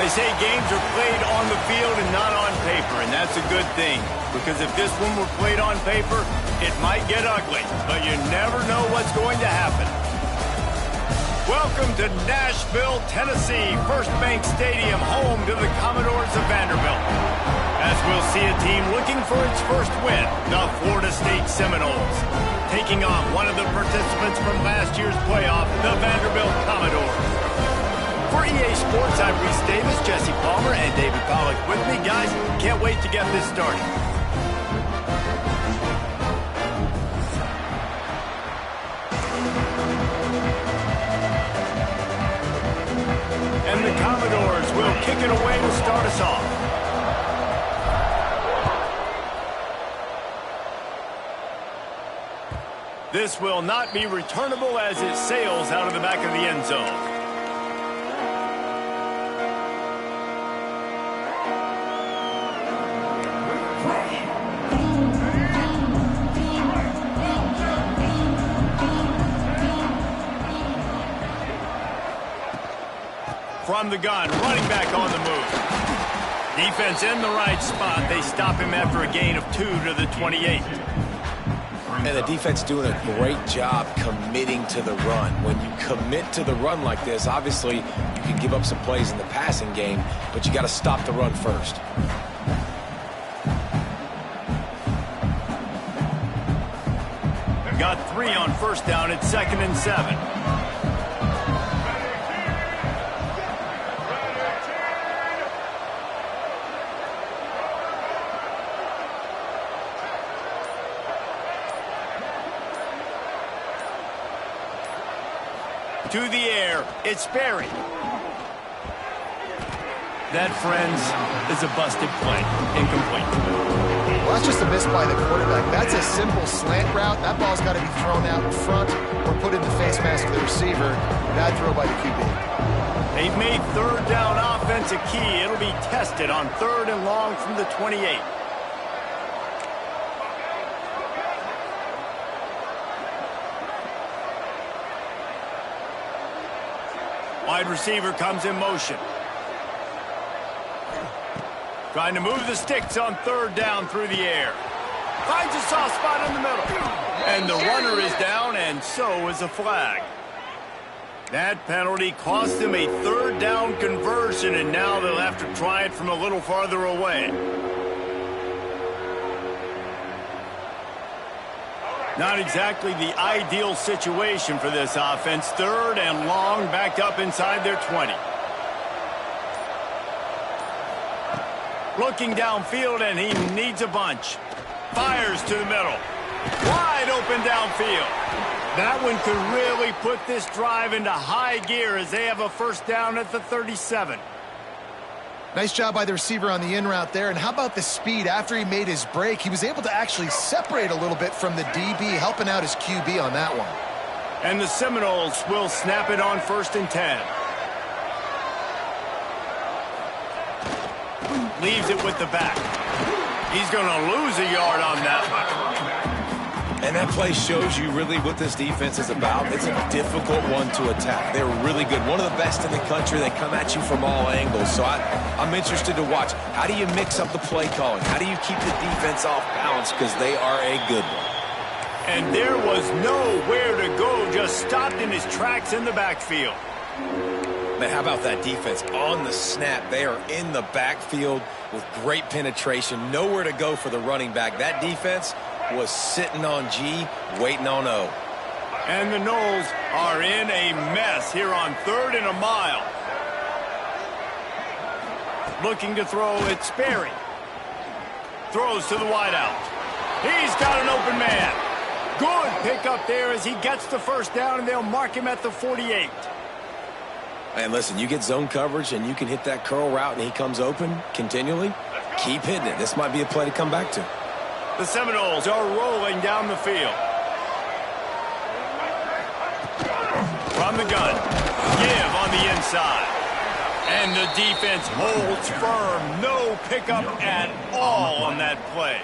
They say games are played on the field and not on paper, and that's a good thing. Because if this one were played on paper, it might get ugly, but you never know what's going to happen. Welcome to Nashville, Tennessee, First Bank Stadium, home to the Commodores of Vanderbilt. As we'll see a team looking for its first win, the Florida State Seminoles, taking on one of the participants from last year's playoff, the Vanderbilt Commodores. For EA Sports, I'm Reese Davis, Jesse Palmer, and David Pollack with me. Guys, can't wait to get this started. And the Commodores will kick it away to start us off. This will not be returnable as it sails out of the back of the end zone. From the gun, running back on the move. Defense in the right spot. They stop him after a gain of 2 to the 28. And the defense doing a great job committing to the run. When you commit to the run like this, obviously you can give up some plays in the passing game, but you got to stop the run first. Got 3 on first down at 2nd and 7. To the air, it's Berry. That, friends, is a busted play. Incomplete. Well, that's just a miss by the quarterback. That's a simple slant route. That ball's got to be thrown out in front or put in the face mask of the receiver. Bad throw by the QB. They've made third down offense a key. It'll be tested on 3rd and long from the 28. Wide receiver comes in motion. Trying to move the sticks on 3rd down through the air. Finds a soft spot in the middle. And the runner is down, and so is a flag. That penalty cost them a 3rd down conversion, and now they'll have to try it from a little farther away. Not exactly the ideal situation for this offense. 3rd and long, back up inside their 20. Looking downfield, and he needs a bunch. Fires to the middle. Wide open downfield. That one could really put this drive into high gear as they have a first down at the 37. Nice job by the receiver on the in route there. And how about the speed? After he made his break, he was able to actually separate a little bit from the DB, helping out his QB on that one. And the Seminoles will snap it on 1st and 10. Leaves it with the back. He's going to lose a yard on that one. And that play shows you really what this defense is about. It's a difficult one to attack. They're really good. One of the best in the country. They come at you from all angles. So I'm interested to watch. How do you mix up the play calling? How do you keep the defense off balance? Because they are a good one. And there was nowhere to go. Just stopped in his tracks in the backfield. Man, how about that defense? On the snap, they are in the backfield with great penetration. Nowhere to go for the running back. That defense was sitting on G, waiting on O. And the Noles are in a mess here on 3rd and a mile. Looking to throw, it's Berry. Throws to the wideout. He's got an open man. Good pickup there as he gets the first down, and they'll mark him at the 48. And listen, you get zone coverage and you can hit that curl route and he comes open continually. Keep hitting it. This might be a play to come back to. The Seminoles are rolling down the field. From the gun. Give on the inside. And the defense holds firm. No pickup at all on that play.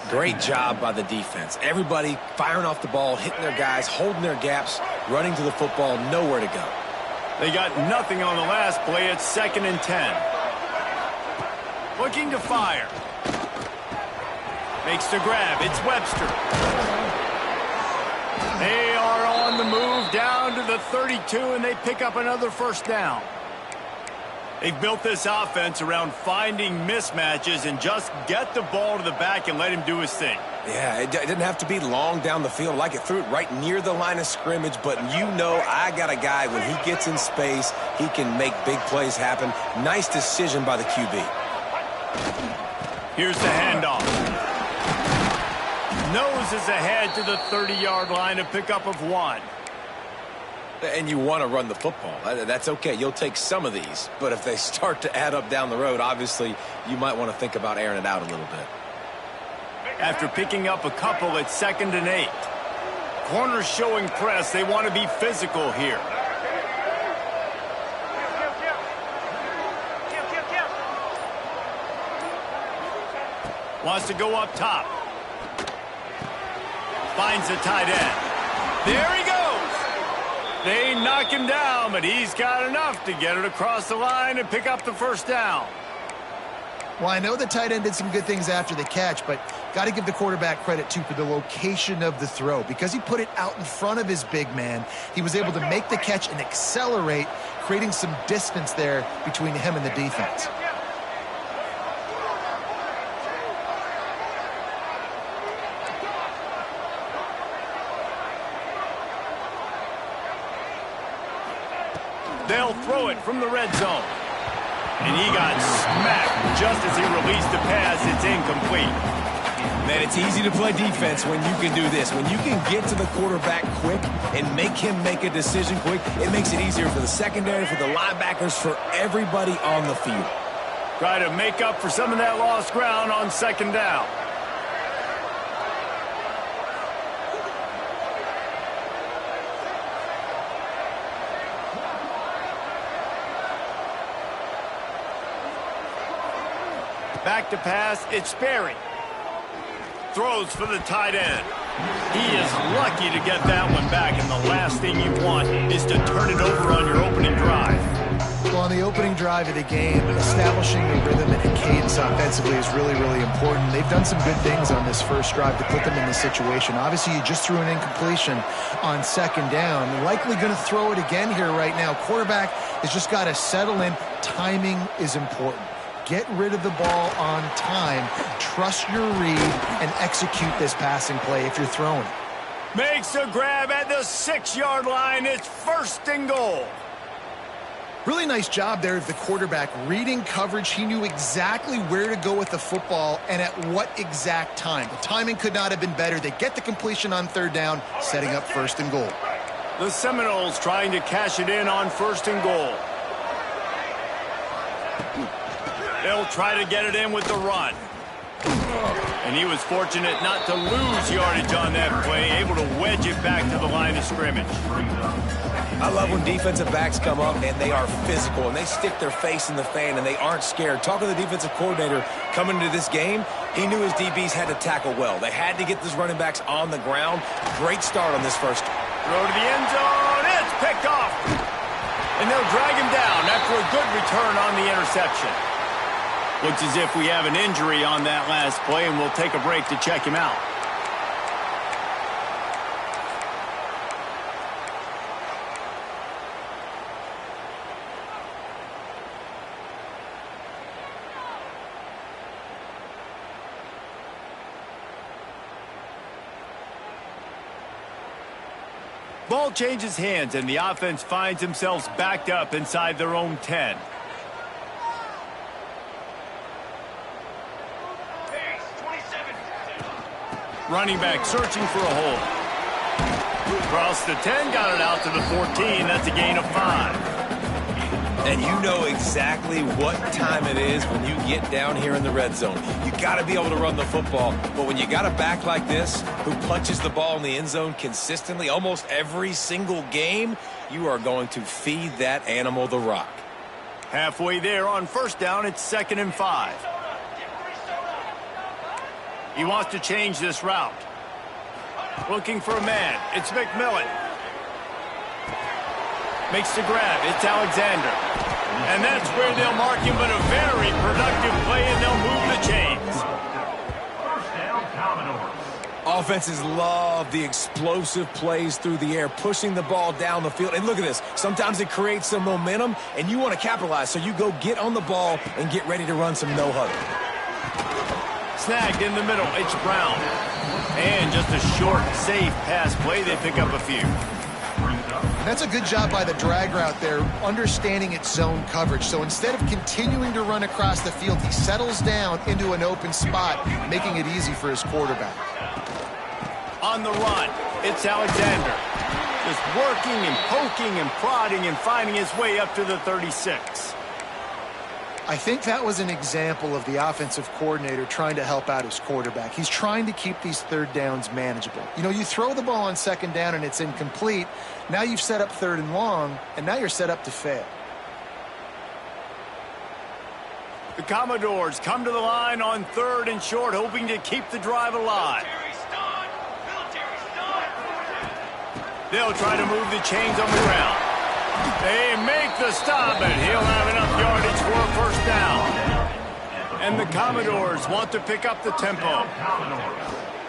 Great job by the defense. Everybody firing off the ball, hitting their guys, holding their gaps, running to the football, nowhere to go. They got nothing on the last play. It's 2nd and 10. Looking to fire. Makes the grab. It's Webster. They are on the move down to the 32, and they pick up another first down. They've built this offense around finding mismatches and just get the ball to the back and let him do his thing. Yeah, it didn't have to be long down the field. Like it threw it right near the line of scrimmage, but you know I got a guy, when he gets in space, he can make big plays happen. Nice decision by the QB. Here's the handoff. Noses ahead to the 30-yard line, a pickup of 1. And you want to run the football. That's okay. You'll take some of these. But if they start to add up down the road, obviously, you might want to think about airing it out a little bit. After picking up a couple, it's 2nd and 8. Corners showing press. They want to be physical here. Wants to go up top. Finds the tight end. There he goes. They knock him down, but he's got enough to get it across the line and pick up the first down. Well, I know the tight end did some good things after the catch, but got to give the quarterback credit, too, for the location of the throw. Because he put it out in front of his big man, he was able to make the catch and accelerate, creating some distance there between him and the defense. They'll throw it from the red zone. And he got smacked just as he released the pass. It's incomplete. Man, it's easy to play defense when you can do this. When you can get to the quarterback quick and make him make a decision quick, it makes it easier for the secondary, for the linebackers, for everybody on the field. Try to make up for some of that lost ground on 2nd down. Back to pass, it's Sperry. Throws for the tight end. He is lucky to get that one back, and the last thing you want is to turn it over on your opening drive. Well, on the opening drive of the game, establishing a rhythm and a cadence offensively is really, really important. They've done some good things on this first drive to put them in this situation. Obviously, you just threw an incompletion on 2nd down. Likely going to throw it again here right now. Quarterback has just got to settle in. Timing is important. Get rid of the ball on time. Trust your read and execute this passing play if you're throwing it. Makes a grab at the 6-yard line. It's 1st and goal. Really nice job there of the quarterback reading coverage. He knew exactly where to go with the football and at what exact time. The timing could not have been better. They get the completion on 3rd down, setting up 1st and goal. The Seminoles trying to cash it in on 1st and goal. They'll try to get it in with the run. And he was fortunate not to lose yardage on that play, able to wedge it back to the line of scrimmage. I love when defensive backs come up and they are physical and they stick their face in the fan and they aren't scared. Talking to the defensive coordinator coming into this game, he knew his DBs had to tackle well. They had to get these running backs on the ground. Great start on this first. Throw to the end zone. It's picked off. And they'll drag him down after a good return on the interception. Looks as if we have an injury on that last play, and we'll take a break to check him out. Ball changes hands, and the offense finds themselves backed up inside their own 10. Running back searching for a hole. Across the 10, got it out to the 14. That's a gain of 5. And you know exactly what time it is when you get down here in the red zone. You got to be able to run the football. But when you got a back like this who punches the ball in the end zone consistently almost every single game, you are going to feed that animal the rock. Halfway there on 1st down, it's 2nd and 5. He wants to change this route. Looking for a man. It's McMillan. Makes the grab. It's Alexander. And that's where they'll mark him, but a very productive play, and they'll move the chains. First down, Commodores. Offenses love the explosive plays through the air, pushing the ball down the field. And look at this. Sometimes it creates some momentum, and you want to capitalize. So you go get on the ball and get ready to run some no-huddle. Snagged in the middle. It's Brown. And just a short, safe pass play. They pick up a few. That's a good job by the drag route there, understanding its zone coverage. So instead of continuing to run across the field, he settles down into an open spot, making it easy for his quarterback. On the run, it's Alexander. Just working and poking and prodding and finding his way up to the 36. I think that was an example of the offensive coordinator trying to help out his quarterback. He's trying to keep these third downs manageable. You know, you throw the ball on second down and it's incomplete. Now you've set up third and long, and now you're set up to fail. The Commodores come to the line on third and short, hoping to keep the drive alive. They'll try to move the chains on the ground. They make the stop, and he'll have enough yardage for a first down. And the Commodores want to pick up the tempo.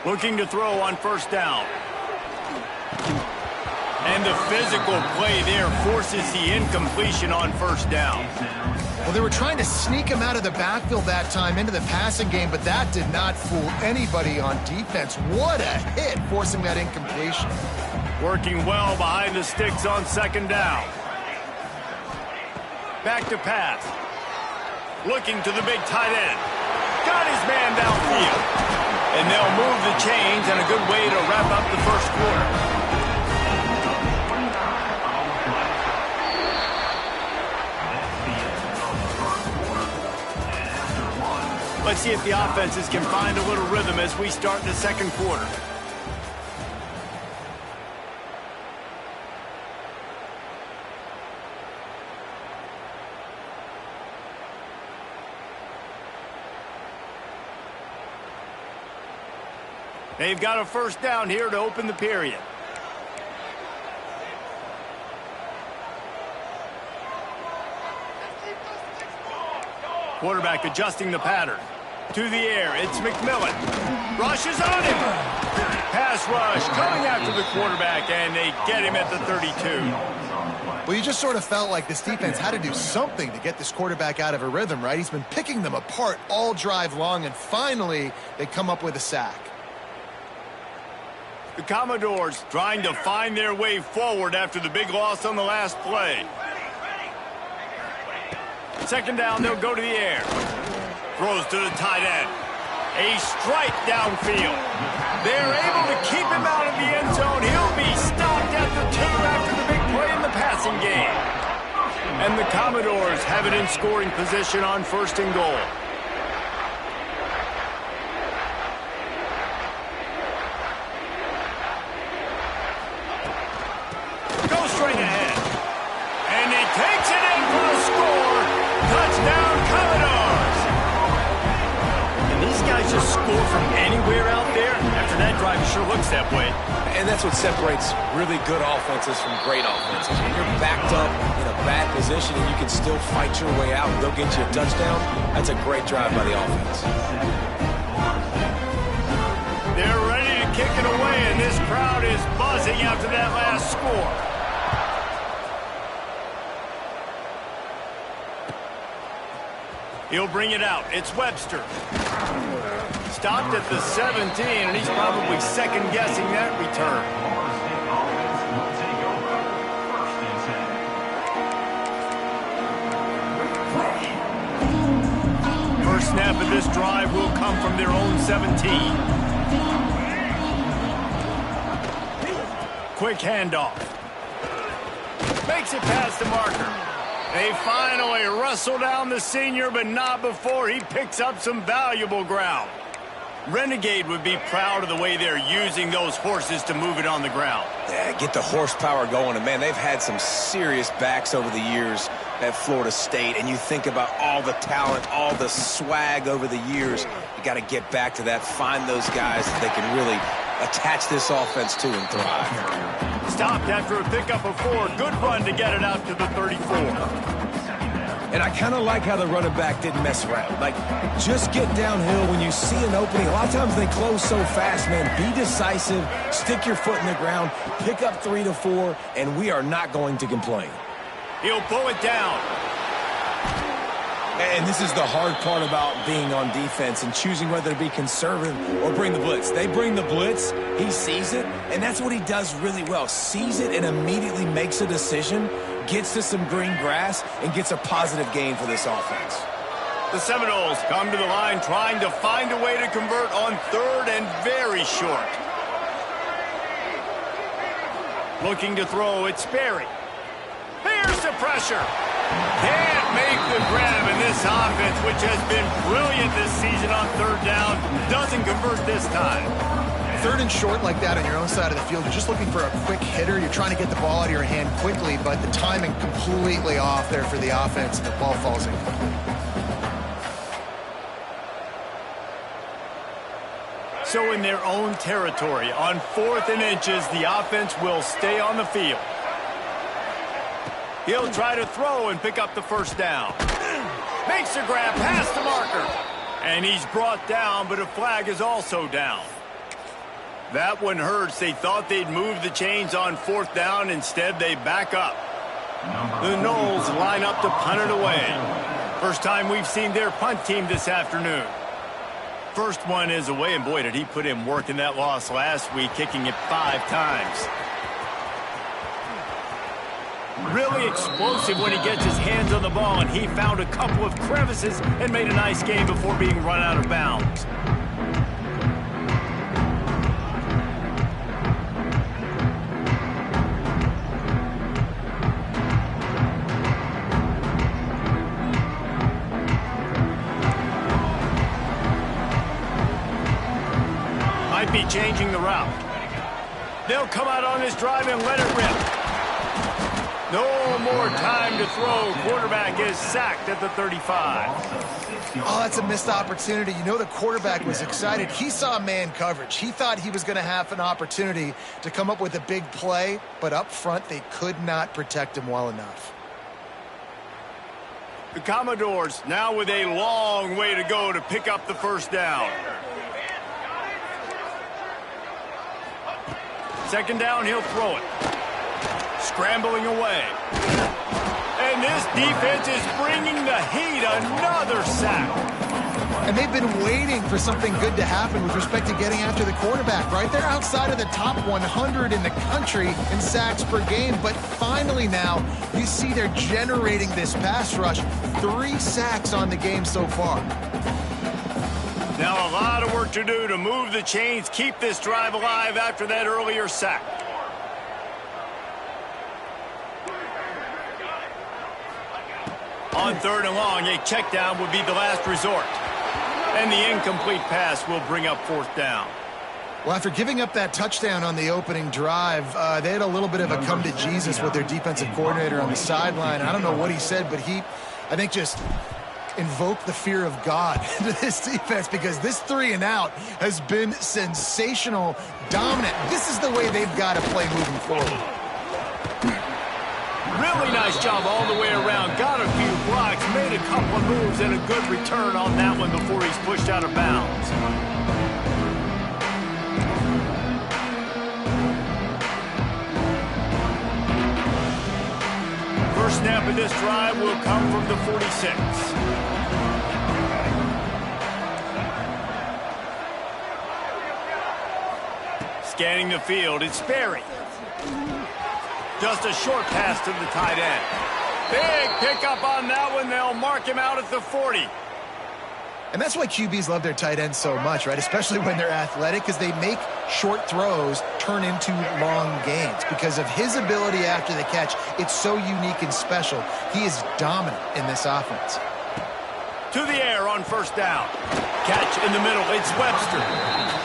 Looking to throw on first down. And the physical play there forces the incompletion on first down. Well, they were trying to sneak him out of the backfield that time into the passing game, but that did not fool anybody on defense. What a hit, forcing that incompletion. Working well behind the sticks on second down. Back to pass. Looking to the big tight end. Got his man downfield. And they'll move the chains, and a good way to wrap up the first quarter. Let's see if the offenses can find a little rhythm as we start the second quarter. They've got a first down here to open the period. Quarterback adjusting the pattern. To the air, it's McMillan. Rushes on him. Pass rush coming after the quarterback, and they get him at the 32. Well, you just sort of felt like this defense had to do something to get this quarterback out of a rhythm, right? He's been picking them apart all drive long, and finally they come up with a sack. The Commodores trying to find their way forward after the big loss on the last play. Second down, they'll go to the air. Throws to the tight end. A strike downfield. They're able to keep him out of the end zone. He'll be stopped at the 2 after the big play in the passing game. And the Commodores have it in scoring position on first and goal. Goes straight ahead. And he takes it in for the score. Touchdown, Commodores! And these guys just score from anywhere out there. After that drive, it sure looks that way. And that's what separates really good offenses from great offenses. When you're backed up in a bad position and you can still fight your way out and go get you a touchdown, that's a great drive by the offense. They're ready to kick it away, and this crowd is buzzing after that last score. He'll bring it out. It's Webster. Stopped at the 17, and he's probably second-guessing that return. First snap of this drive will come from their own 17. Quick handoff. Makes it past the marker. They finally wrestle down the senior, but not before he picks up some valuable ground. Renegade would be proud of the way they're using those horses to move it on the ground. Yeah, get the horsepower going. And, man, they've had some serious backs over the years at Florida State. And you think about all the talent, all the swag over the years. You got to get back to that, find those guys that they can really attach this offense to and thrive. Stopped after a pickup of 4. Good run to get it out to the 34. And I kind of like how the running back didn't mess around. Like, just get downhill when you see an opening. A lot of times they close so fast, man. Be decisive, stick your foot in the ground, pick up 3 to 4, and we are not going to complain. He'll pull it down. And this is the hard part about being on defense and choosing whether to be conservative or bring the blitz. They bring the blitz, he sees it, and that's what he does really well. Sees it and immediately makes a decision, gets to some green grass, and gets a positive gain for this offense. The Seminoles come to the line trying to find a way to convert on 3rd and very short. Looking to throw, it's Sperry. Here's the pressure. Can't make the grab, and this offense, which has been brilliant this season on 3rd down, doesn't convert this time. 3rd and short like that on your own side of the field, you're just looking for a quick hitter. You're trying to get the ball out of your hand quickly, but the timing completely off there for the offense, and the ball falls incomplete. So in their own territory, on 4th and inches, the offense will stay on the field. He'll try to throw and pick up the 1st down. Makes the grab past the marker. And he's brought down, but a flag is also down. That one hurts. They thought they'd move the chains on 4th down. Instead, they back up. The Noles line up to punt it away. First time we've seen their punt team this afternoon. First one is away, and boy, did he put in work in that loss last week, kicking it 5 times. Really explosive when he gets his hands on the ball, and he found a couple of crevices and made a nice game before being run out of bounds. Might be changing the route. They'll come out on this drive and let it rip. No more time to throw. Quarterback is sacked at the 35. Oh, that's a missed opportunity. You know the quarterback was excited. He saw man coverage. He thought he was going to have an opportunity to come up with a big play, but up front they could not protect him well enough. The Commodores now with a long way to go to pick up the 1st down. 2nd down, he'll throw it. Scrambling away. And this defense is bringing the heat. Another sack. And they've been waiting for something good to happen with respect to getting after the quarterback, right? They're outside of the top 100 in the country in sacks per game, but finally now you see they're generating this pass rush. 3 sacks on the game so far. Now a lot of work to do to move the chains, keep this drive alive after that earlier sack. On 3rd and long, a check down would be the last resort. And the incomplete pass will bring up 4th down. Well, after giving up that touchdown on the opening drive, they had a little bit of a come to Jesus with their defensive coordinator on the sideline. I don't know what he said, but he, I think, just invoked the fear of God into this defense, because this 3 and out has been sensational, dominant. This is the way they've got to play moving forward. Really nice job all the way around. Got a few blocks, made a couple of moves, and a good return on that one before he's pushed out of bounds. First snap of this drive will come from the 46. Scanning the field, it's Sperry. Just a short pass to the tight end. Big pickup on that one. They'll mark him out at the 40. And that's why QBs love their tight ends so much, right? Especially when they're athletic, because they make short throws turn into long gains. Because of his ability after the catch, it's so unique and special. He is dominant in this offense. To the air on 1st down. Catch in the middle. It's Webster.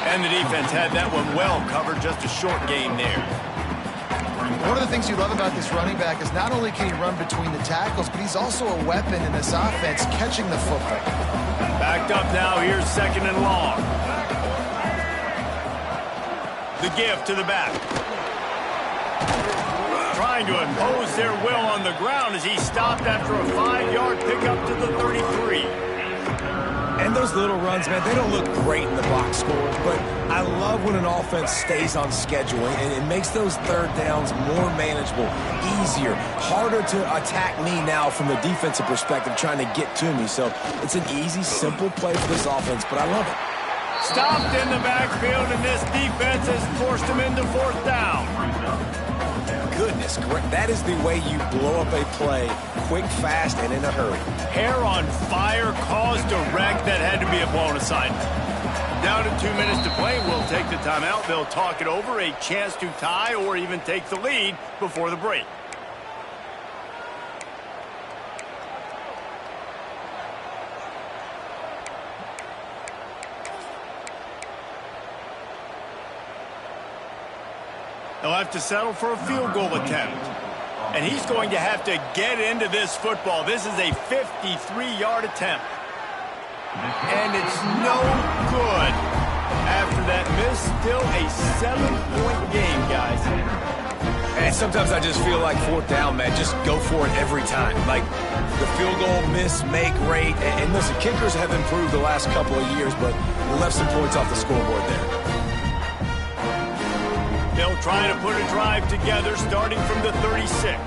And the defense had that one well covered. Just a short gain there. One of the things you love about this running back is not only can he run between the tackles, but he's also a weapon in this offense, catching the football. Backed up now. Here's 2nd and long. The give to the back. trying to impose their will on the ground as he stopped after a 5-yard pickup to the 33. And those little runs, man, they don't look great in the box score, but I love when an offense stays on schedule, and it makes those third downs more manageable, easier, harder to attack me now from the defensive perspective trying to get to me. So it's an easy, simple play for this offense, but I love it. Stopped in the backfield, and this defense has forced him into 4th down. Goodness, that is the way you blow up a play, quick, fast, and in a hurry. Hair on fire, caused a wreck that had to be a blown assignment. Down to 2 minutes to play, we'll take the timeout. They'll talk it over, a chance to tie or even take the lead before the break. They'll have to settle for a field goal attempt. And he's going to have to get into this football. This is a 53-yard attempt. And it's no good. After that miss, still a 7-point game, guys. And sometimes I just feel like 4th down, man. Just go for it every time. Like the field goal, miss, make, rate. And listen, kickers have improved the last couple of years, but we left some points off the scoreboard there. They'll try to put a drive together starting from the 36.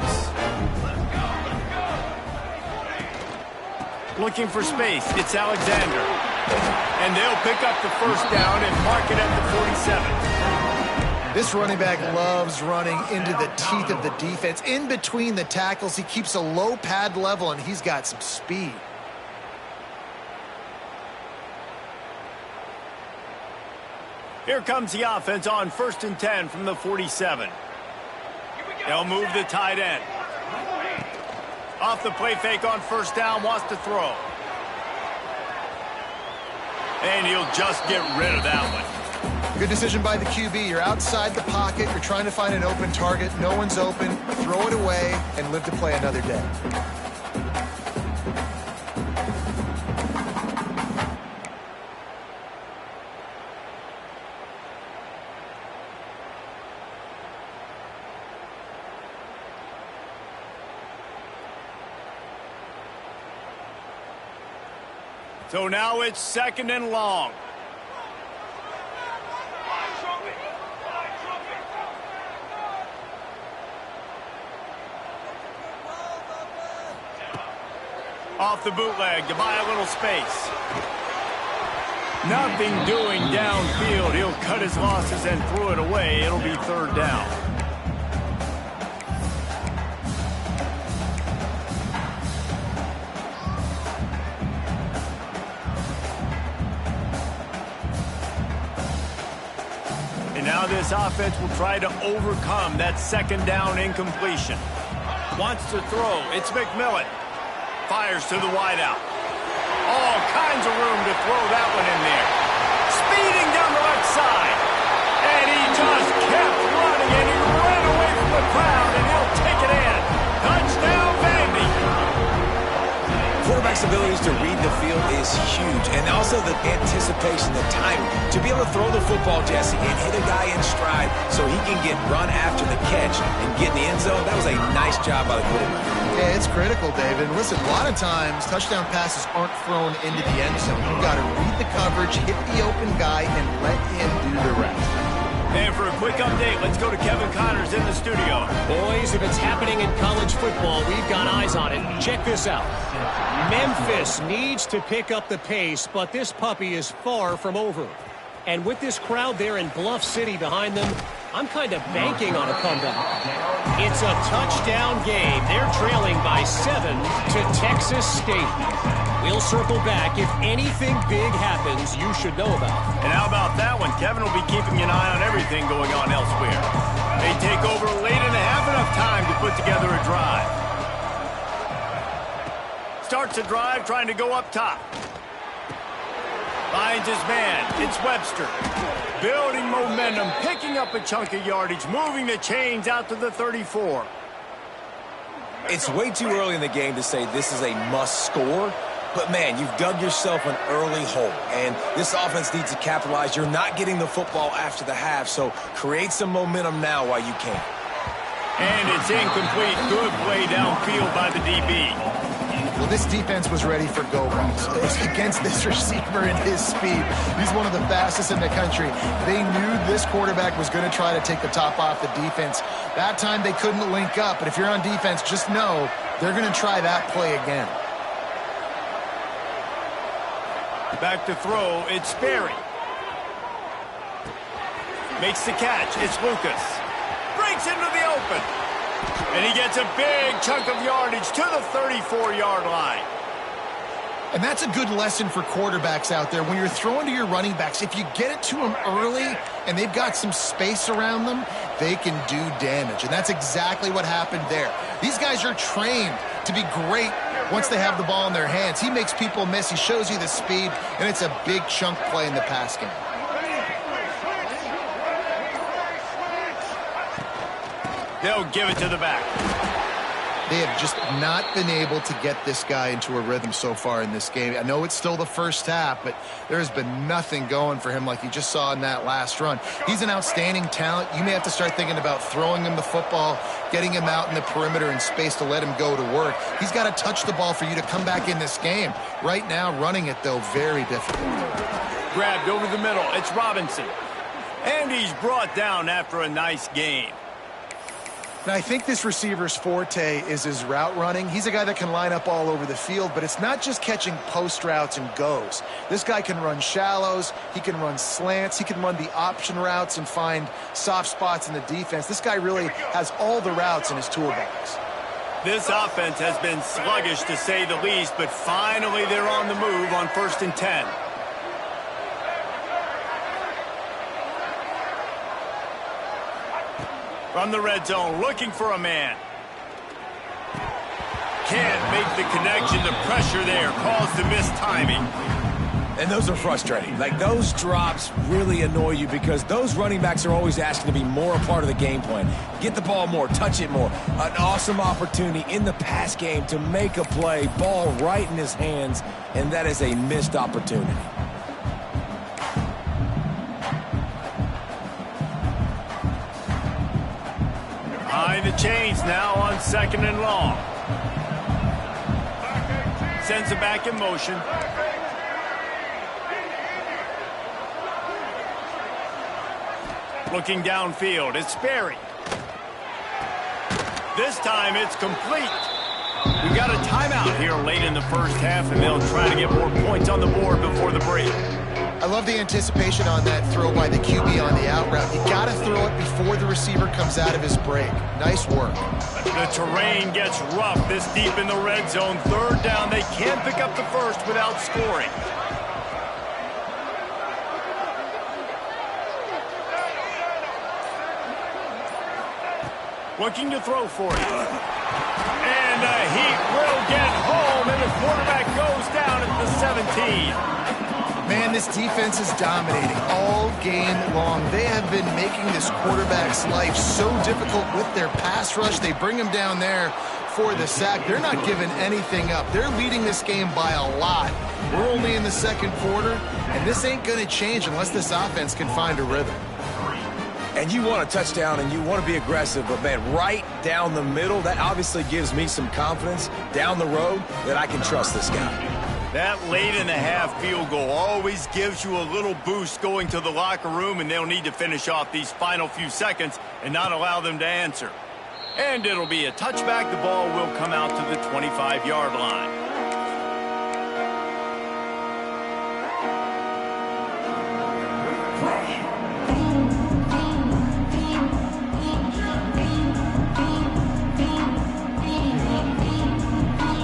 Looking for space, it's Alexander. And they'll pick up the 1st down and mark it at the 47. This running back loves running into the teeth of the defense. In between the tackles, he keeps a low pad level, and he's got some speed. Here comes the offense on 1st and 10 from the 47. They'll move the tight end. Off the play fake on 1st down, wants to throw. And he'll just get rid of that one. Good decision by the QB. You're outside the pocket. You're trying to find an open target. No one's open. Throw it away and live to play another day. So now it's 2nd and long. Off the bootleg to buy a little space. Nothing doing downfield. He'll cut his losses and throw it away. It'll be 3rd down. Now this offense will try to overcome that 2nd down incompletion. Wants to throw. It's McMillan. Fires to the wideout. All kinds of room to throw that one in there. Speeding down the left side. And he just kept running, and he ran away from the crowd, and he'll take it in. Touchdown, Vandy. Quarterback's abilities to read the field is huge, and also the anticipation, the timing. To be able to throw the football, Jesse, and hit a guy in stride so he can get run after the catch and get in the end zone, that was a nice job by the quarterback. Yeah, it's critical, David. Listen, a lot of times touchdown passes aren't thrown into the end zone. You've got to read the coverage, hit the open guy, and let him do the rest. And for a quick update, let's go to Kevin Connors in the studio. Boys, if it's happening in college football, we've got eyes on it. Check this out. Memphis needs to pick up the pace, but this puppy is far from over. And with this crowd there in Bluff City behind them, I'm kind of banking on a comeback. It's a touchdown game. They're trailing by 7 to Texas State. We'll circle back. If anything big happens, you should know about. And how about that one? Kevin will be keeping an eye on everything going on elsewhere. They take over late and have enough time to put together a drive. Starts a drive trying to go up top. Finds his man. It's Webster. Building momentum, picking up a chunk of yardage, moving the chains out to the 34. It's way too early in the game to say this is a must score. But, man, you've dug yourself an early hole, and this offense needs to capitalize. You're not getting the football after the half, so create some momentum now while you can. And it's incomplete. Good play downfield by the DB. Well, this defense was ready for go balls. Against this receiver and his speed. He's one of the fastest in the country. They knew this quarterback was going to try to take the top off the defense. That time they couldn't link up, but if you're on defense, just know they're going to try that play again. Back to throw, it's Sperry. Makes the catch, it's Lucas. Breaks into the open. And he gets a big chunk of yardage to the 34-yard line. And that's a good lesson for quarterbacks out there. When you're throwing to your running backs, if you get it to them early and they've got some space around them, they can do damage. And that's exactly what happened there. These guys are trained to be great once they have the ball in their hands. He makes people miss. He shows you the speed, and it's a big chunk play in the pass game. They'll give it to the back. They have just not been able to get this guy into a rhythm so far in this game. I know it's still the first half, but there has been nothing going for him like you just saw in that last run. He's an outstanding talent. You may have to start thinking about throwing him the football, getting him out in the perimeter in space to let him go to work. He's got to touch the ball for you to come back in this game. Right now, running it, though, very difficult. Grabbed over the middle. It's Robinson. And he's brought down after a nice gain. Now, I think this receiver's forte is his route running. He's a guy that can line up all over the field, but it's not just catching post routes and goes. This guy can run shallows, he can run slants, he can run the option routes and find soft spots in the defense. This guy really has all the routes in his toolbox. This offense has been sluggish to say the least, but finally they're on the move on 1st and 10. From the red zone, looking for a man. Can't make the connection. The pressure there caused the missed timing. And those are frustrating. Like, those drops really annoy you because those running backs are always asking to be more a part of the game plan. Get the ball more, touch it more. An awesome opportunity in the pass game to make a play, ball right in his hands, and that is a missed opportunity. Behind the chains now on 2nd and long. Sends it back in motion. Looking downfield, it's Sperry. This time it's complete. We've got a timeout here late in the first half, and they'll try to get more points on the board before the break. I love the anticipation on that throw by the QB on the out route. You got to throw it before the receiver comes out of his break. Nice work. The terrain gets rough this deep in the red zone. 3rd down, they can't pick up the first without scoring. Looking to throw for it. And he will get home, and the quarterback goes down at the 17. Man, this defense is dominating all game long. They have been making this quarterback's life so difficult with their pass rush. They bring him down there for the sack. They're not giving anything up. They're leading this game by a lot. We're only in the 2nd quarter, and this ain't going to change unless this offense can find a rhythm. And you want a touchdown and you want to be aggressive, but man, right down the middle, that obviously gives me some confidence down the road that I can trust this guy. That late in the half field goal always gives you a little boost going to the locker room, and they'll need to finish off these final few seconds and not allow them to answer. And it'll be a touchback. The ball will come out to the 25-yard line.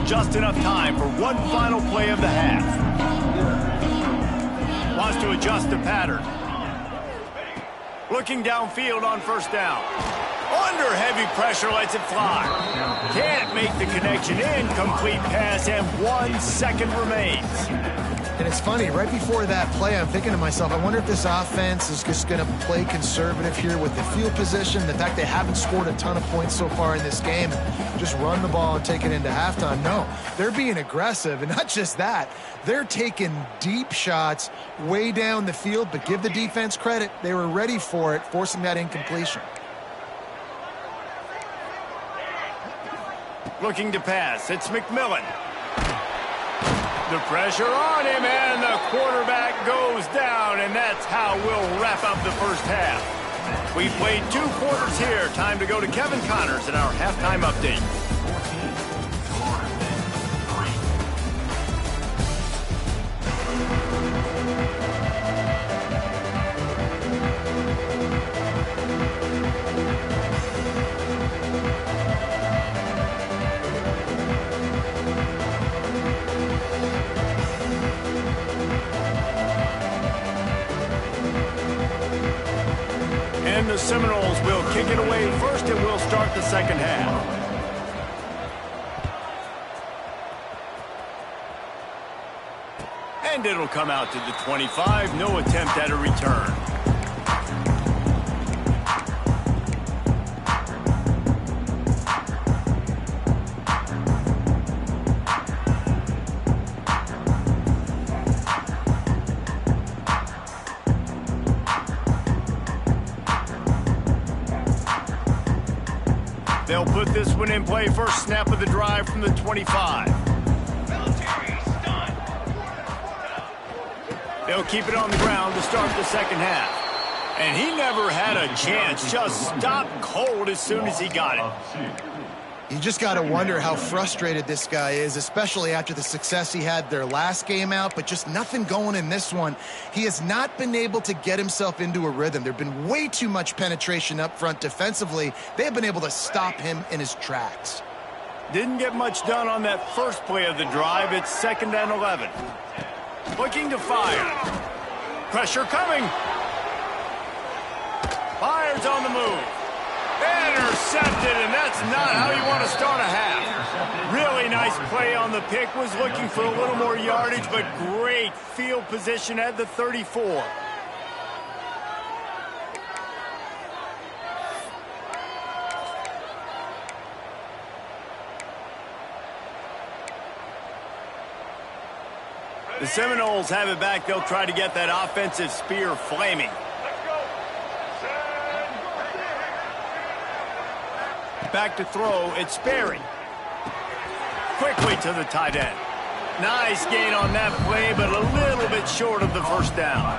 Just enough time for one final play of the half. Wants to adjust the pattern. Looking downfield on 1st down. Under heavy pressure, lets it fly. Can't make the connection. Incomplete pass, and 1 second remains. And it's funny, right before that play, I'm thinking to myself, I wonder if this offense is just going to play conservative here with the field position, the fact they haven't scored a ton of points so far in this game, just run the ball and take it into halftime. No, they're being aggressive, and not just that, they're taking deep shots way down the field, but give the defense credit. They were ready for it, forcing that incompletion. Looking to pass. It's McMillan. The pressure on him, and the quarterback goes down, and that's how we'll wrap up the first half. We played 2 quarters here. Time to go to Kevin Connors in our halftime update. And the Seminoles will kick it away first, and we'll start the second half. And it'll come out to the 25. No attempt at a return. They'll put this one in play. First snap of the drive from the 25. They'll keep it on the ground to start the second half. And he never had a chance. Just stopped cold as soon as he got it. You just got to wonder how frustrated this guy is, especially after the success he had their last game out, but just nothing going in this one. He has not been able to get himself into a rhythm. There have been way too much penetration up front defensively. They have been able to stop him in his tracks. Didn't get much done on that first play of the drive. It's 2nd and 11. Looking to fire. Pressure coming. Fires on the move. Intercepted, and that's not how you want to start a half. Really nice play on the pick. Was looking for a little more yardage, but great field position at the 34. The Seminoles have it back. They'll try to get that offensive spear flaming. Back to throw, it's Sperry. Quickly to the tight end. Nice gain on that play, but a little bit short of the first down.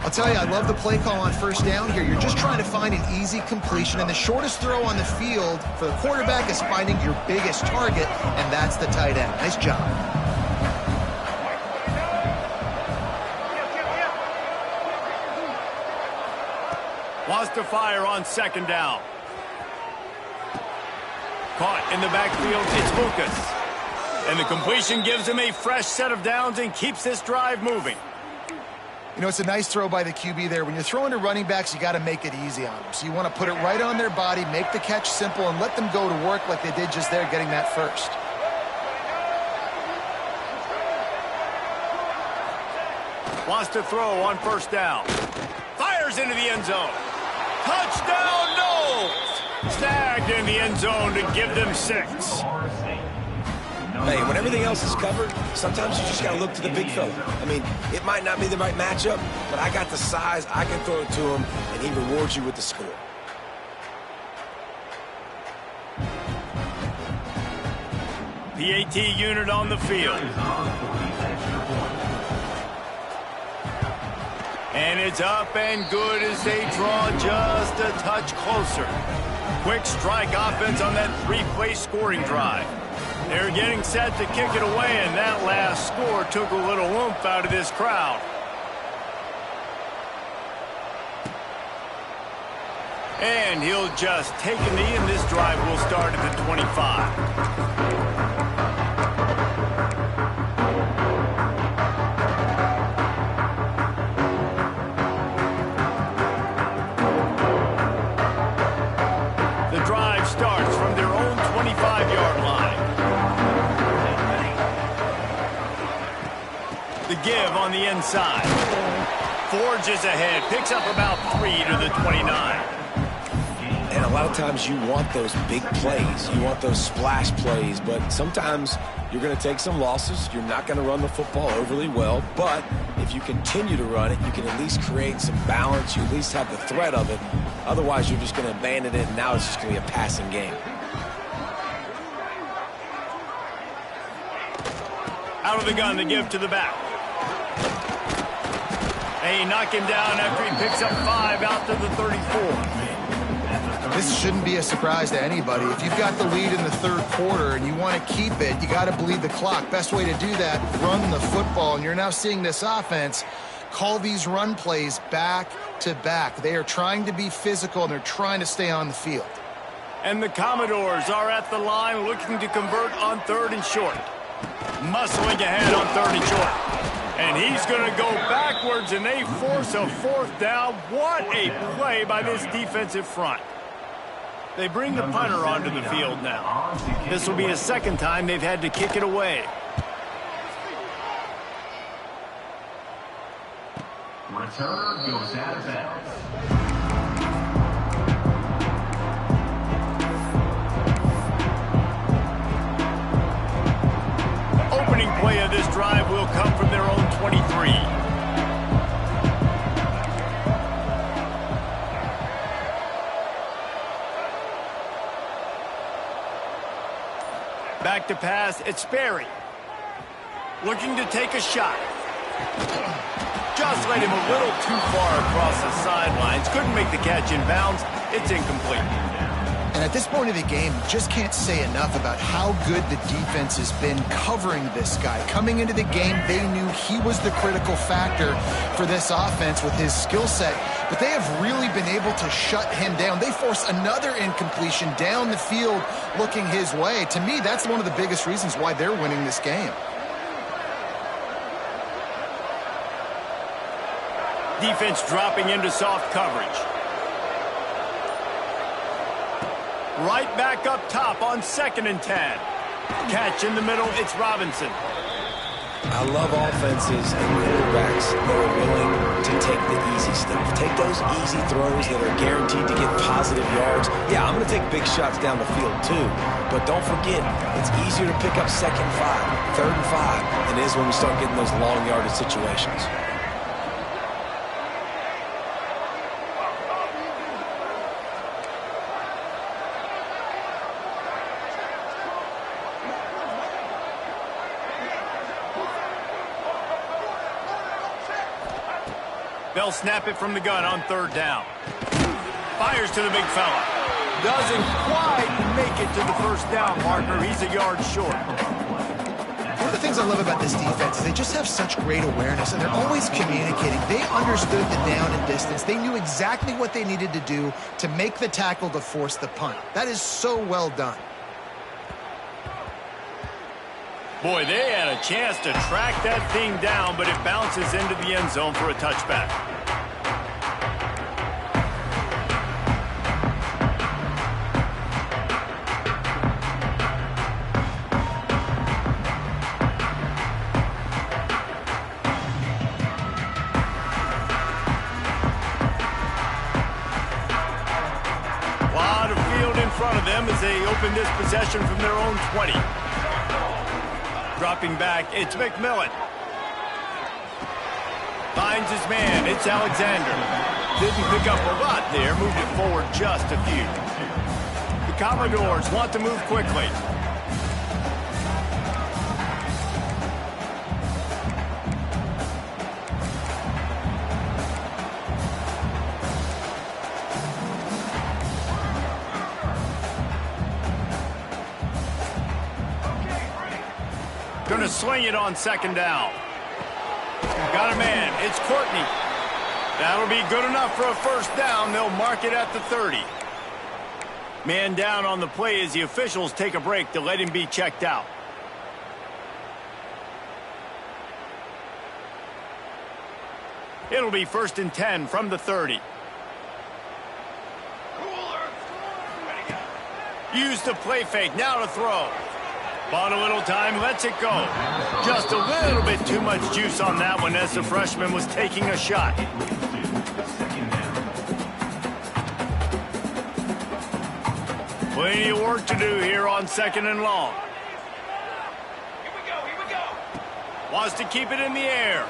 I'll tell you, I love the play call on first down here. You're just trying to find an easy completion, and the shortest throw on the field for the quarterback is finding your biggest target, and that's the tight end. Nice job. Wants to fire on 2nd down. Caught in the backfield, it's Lucas. And the completion gives him a fresh set of downs and keeps this drive moving. You know, it's a nice throw by the QB there. When you're throwing to running backs, you got to make it easy on them. So you want to put it right on their body, make the catch simple, and let them go to work like they did just there, getting that first. Wants to throw on 1st down. Fires into the end zone. Touchdown, Noles! Snagged in the end zone to give them 6. Hey, when everything else is covered, sometimes you just got to look to the big fella. I mean, it might not be the right matchup, but I got the size, I can throw it to him, and he rewards you with the score. PAT unit on the field. And it's up and good as they draw just a touch closer. Quick strike offense on that 3-play scoring drive. They're getting set to kick it away, and that last score took a little oomph out of this crowd. And he'll just take a knee, and this drive will start at the 25. Starts from their own 25-yard line. The give on the inside. Forges ahead, picks up about 3 to the 29. And a lot of times you want those big plays. You want those splash plays, but sometimes you're going to take some losses. You're not going to run the football overly well, but if you continue to run it, you can at least create some balance. You at least have the threat of it. Otherwise, you're just going to abandon it, and now it's just going to be a passing game. Out of the gun to give to the back. They knock him down after he picks up 5 out to the 34. This shouldn't be a surprise to anybody. If you've got the lead in the third quarter and you want to keep it, you got to bleed the clock. Best way to do that, run the football. And you're now seeing this offense call these run plays back to back. They are trying to be physical, and they're trying to stay on the field. And the Commodores are at the line looking to convert on 3rd and short. Muscling ahead on 3rd and short. And he's going to go backwards, and they force a 4th down. What a play by this defensive front. They bring the punter onto the field now. This will be a 2nd time they've had to kick it away. Return goes out of bounds. Opening play of this drive will come from their own 23. Back to pass, it's Sperry. Looking to take a shot. Just led him a little too far across the sidelines. Couldn't make the catch in bounds. It's incomplete. And at this point of the game, you just can't say enough about how good the defense has been covering this guy. Coming into the game, they knew he was the critical factor for this offense with his skill set, but they have really been able to shut him down. They force another incompletion down the field looking his way. To me, that's one of the biggest reasons why they're winning this game. Defense dropping into soft coverage. Right back up top on 2nd and 10. Catch in the middle, it's Robinson. I love offenses and quarterbacks that are willing to take the easy stuff. Take those easy throws that are guaranteed to get positive yards. Yeah, I'm going to take big shots down the field too. But don't forget, it's easier to pick up 2nd and 5, 3rd and 5 than it is when we start getting those long yardage situations. They'll snap it from the gun on 3rd down. Fires to the big fella. Doesn't quite make it to the 1st down marker. He's a yard short. One of the things I love about this defense is they just have such great awareness, and they're always communicating. They understood the down and distance. They knew exactly what they needed to do to make the tackle to force the punt. That is so well done. Boy, they had a chance to track that thing down, but it bounces into the end zone for a touchback. A lot of field in front of them as they open this possession from their own 20. Dropping back, it's McMillan. Finds his man, it's Alexander. Didn't pick up a lot there, moved it forward just a few. The Commodores want to move quickly. Going to swing it on 2nd down. Got a man. It's Courtney. That'll be good enough for a 1st down. They'll mark it at the 30. Man down on the play as the officials take a break to let him be checked out. It'll be 1st and 10 from the 30. Use the play fake. Now to throw. Bought a little time, lets it go. Just a little bit too much juice on that one as the freshman was taking a shot. Plenty of work to do here on 2nd and long. Here we go. Wants to keep it in the air.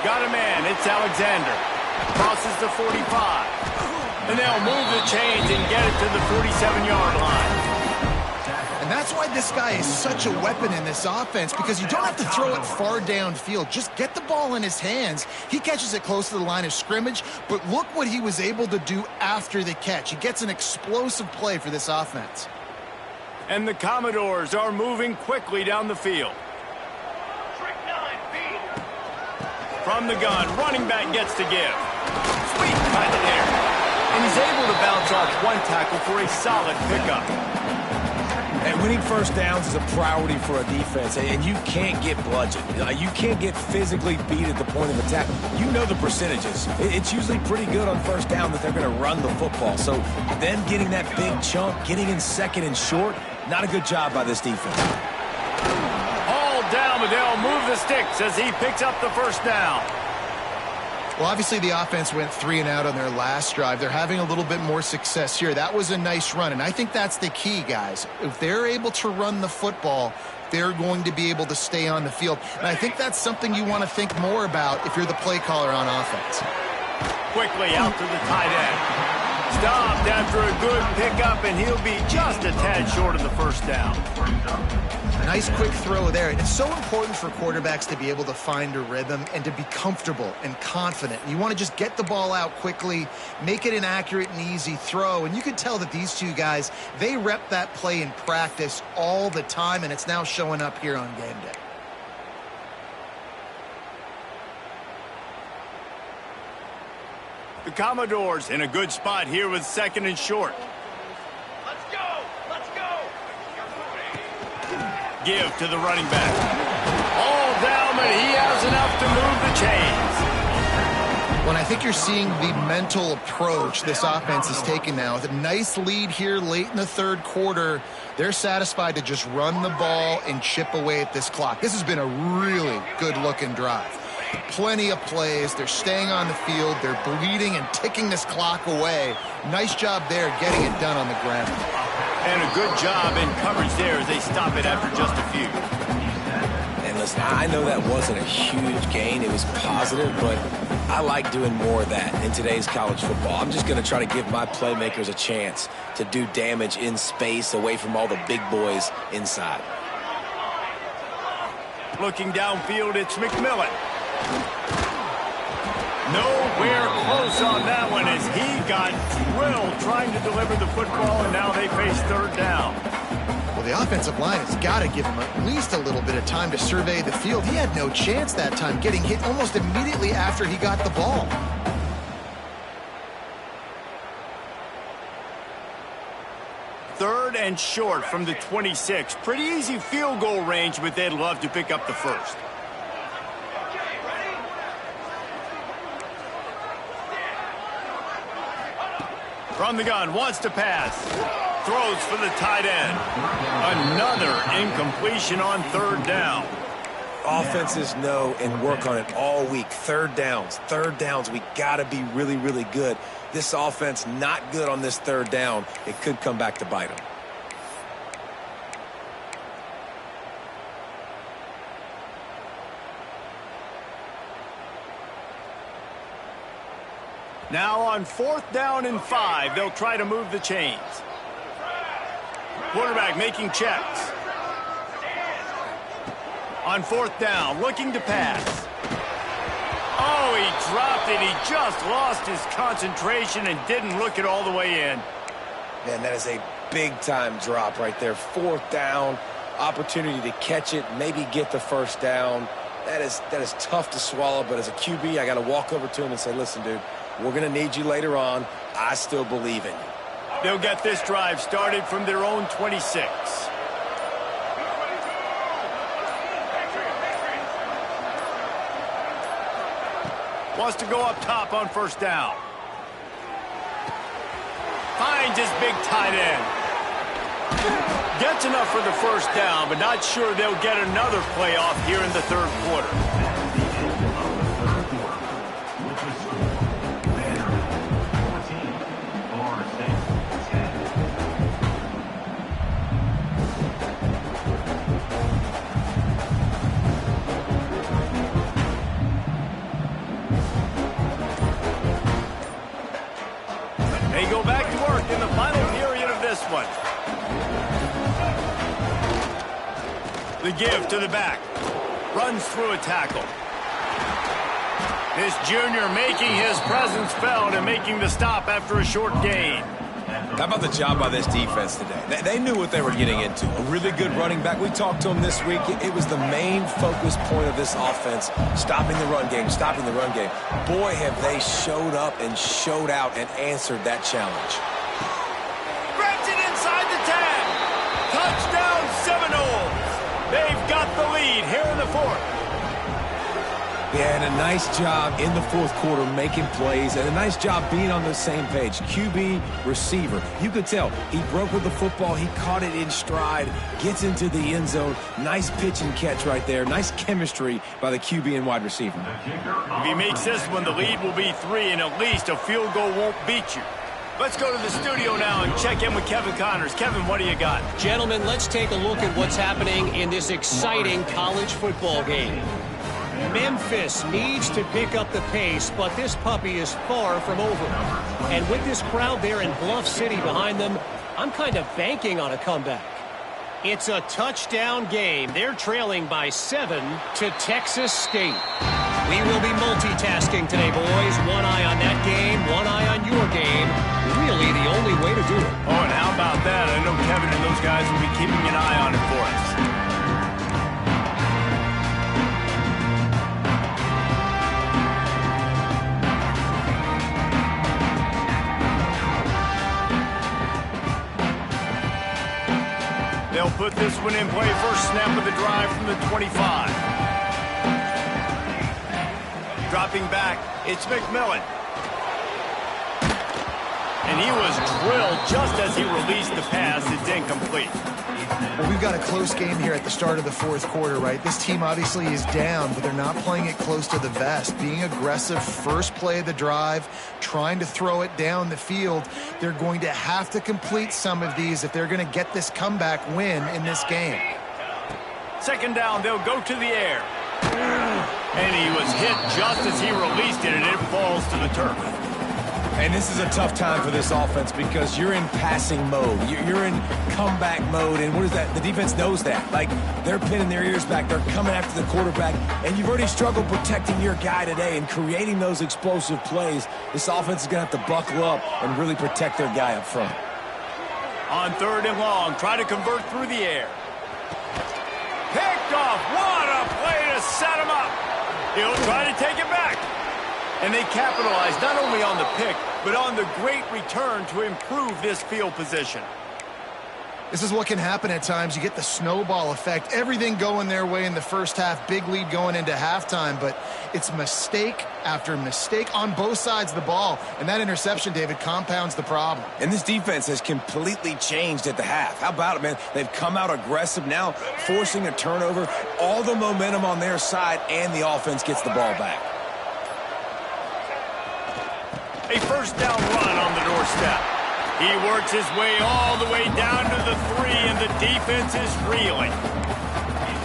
Got a man, it's Alexander. Crosses the 45. And they'll move the chains and get it to the 47-yard line. And And that's why this guy is such a weapon in this offense, because you don't have to throw it far downfield. Just get the ball in his hands. He catches it close to the line of scrimmage, but look what he was able to do after the catch. He gets an explosive play for this offense. And the Commodores are moving quickly down the field. From the gun, running back gets to give. Sweet cut there. And he's able to bounce off one tackle for a solid pickup. And winning first downs is a priority for a defense, and you can't get bludgeoned. You can't get physically beat at the point of attack. You know the percentages. It's usually pretty good on first down that they're going to run the football. So them getting that big chunk, getting in second and short, not a good job by this defense. Down, but they'll move the sticks as he picks up the first down. Well, obviously the offense went 3 and out on their last drive. They're having a little bit more success here. That was a nice run, and I think that's the key, guys. If they're able to run the football, they're going to be able to stay on the field. And I think that's something you want to think more about if you're the play caller on offense. Quickly out to the tight end. Stopped after a good pickup, and he'll be just a tad short of the first down. Nice quick throw there. It's so important for quarterbacks to be able to find a rhythm and to be comfortable and confident. You want to just get the ball out quickly, make it an accurate and easy throw. And you can tell that these two guys, they rep that play in practice all the time, and it's now showing up here on game day. The Commodores in a good spot here with second and short. Let's go! Let's go! Give to the running back. All down, but he has enough to move the chains. Well, I think you're seeing the mental approach this offense is taking now. With a nice lead here late in the third quarter, they're satisfied to just run the ball and chip away at this clock. This has been a really good-looking drive. Plenty of plays. They're staying on the field. They're bleeding and ticking this clock away. Nice job there getting it done on the ground. And a good job in coverage there as they stop it after just a few. And listen, I know that wasn't a huge gain. It was positive, but I like doing more of that in today's college football. I'm just going to try to give my playmakers a chance to do damage in space away from all the big boys inside. Looking downfield, it's McMillan. Nowhere close on that one as he got drilled trying to deliver the football, and now they face third down. Well, the offensive line has got to give him at least a little bit of time to survey the field. He had no chance that time, getting hit almost immediately after he got the ball. Third and short from the 26. Pretty easy field goal range, but they'd love to pick up the first. From the gun, wants to pass. Throws for the tight end. Another incompletion on third down. Offenses know and work on it all week. Third downs, we got to be really, really good. This offense not good on this third down. It could come back to bite them. Now on fourth down and 5, they'll try to move the chains. Quarterback making checks. On fourth down, looking to pass. Oh, he dropped it. He just lost his concentration and didn't look it all the way in. Man, that is a big-time drop right there. Fourth down, opportunity to catch it, maybe get the first down. That is tough to swallow, but as a QB, I got to walk over to him and say, listen, dude, we're going to need you later on. I still believe in you. They'll get this drive started from their own 26. Wants to go up top on first down. Finds his big tight end. Gets enough for the first down, but not sure they'll get another playoff here in the third quarter. They go back to work in the final period of this one. The give to the back. Runs through a tackle. This junior making his presence felt and making the stop after a short gain. How about the job by this defense today? They knew what they were getting into. A really good running back. We talked to him this week. It was the main focus point of this offense, stopping the run game, stopping the run game. Boy, have they showed up and showed out and answered that challenge. Grabs it inside the 10. Touchdown Seminoles. They've got the lead here in the fourth. Yeah, and a nice job in the fourth quarter making plays, and a nice job being on the same page. QB, receiver. You could tell he broke with the football. He caught it in stride, gets into the end zone. Nice pitch and catch right there. Nice chemistry by the QB and wide receiver. If he makes this one, the lead will be 3, and at least a field goal won't beat you. Let's go to the studio now and check in with Kevin Connors. Kevin, what do you got? Gentlemen, let's take a look at what's happening in this exciting college football game. Memphis needs to pick up the pace, but this puppy is far from over. And with this crowd there in Bluff City behind them, I'm kind of banking on a comeback. It's a touchdown game. They're trailing by 7 to Texas State. We will be multitasking today, boys. One eye on that game, one eye on your game. Really the only way to do it. Oh, and how about that? I know Kevin and those guys will be keeping an eye on it for us. They'll put this one in play. First snap of the drive from the 25. Dropping back, it's McMillan. And he was drilled just as he released the pass. It's incomplete. Well, we've got a close game here at the start of the fourth quarter, right? This team obviously is down, but they're not playing it close to the vest. Being aggressive, first play of the drive, trying to throw it down the field. They're going to have to complete some of these if they're going to get this comeback win in this game. Second down, they'll go to the air. And he was hit just as he released it, and it falls to the turf. And this is a tough time for this offense because you're in passing mode. You're in comeback mode, and what is that? The defense knows that. Like, they're pinning their ears back. They're coming after the quarterback, and you've already struggled protecting your guy today and creating those explosive plays. This offense is going to have to buckle up and really protect their guy up front. On third and long, try to convert through the air. Picked off. What a play to set him up. He'll try to take it back. And they capitalize not only on the pick, but on the great return to improve this field position. This is what can happen at times. You get the snowball effect. Everything going their way in the first half. Big lead going into halftime, but it's mistake after mistake on both sides of the ball. And that interception, David, compounds the problem. And this defense has completely changed at the half. How about it, man? They've come out aggressive now, forcing a turnover. All the momentum on their side, and the offense gets the ball back. A first down run on the doorstep. He works his way all the way down to the 3, and the defense is reeling.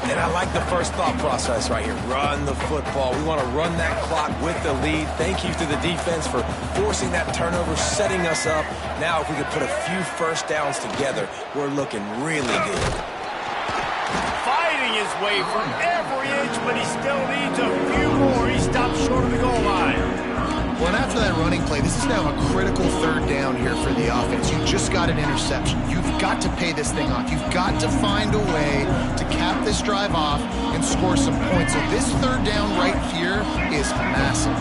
And I like the first thought process right here. Run the football. We want to run that clock with the lead. Thank you to the defense for forcing that turnover, setting us up. Now if we could put a few first downs together, we're looking really good. Fighting his way from every inch, but he still needs a few more. He stops short of the goal line. Well, and after that running play, this is now a critical third down here for the offense. You just got an interception. You've got to pay this thing off. You've got to find a way to cap this drive off and score some points. So this third down right here is massive.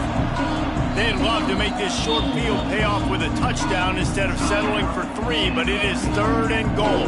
They'd love to make this short field pay off with a touchdown instead of settling for 3, but it is third and goal.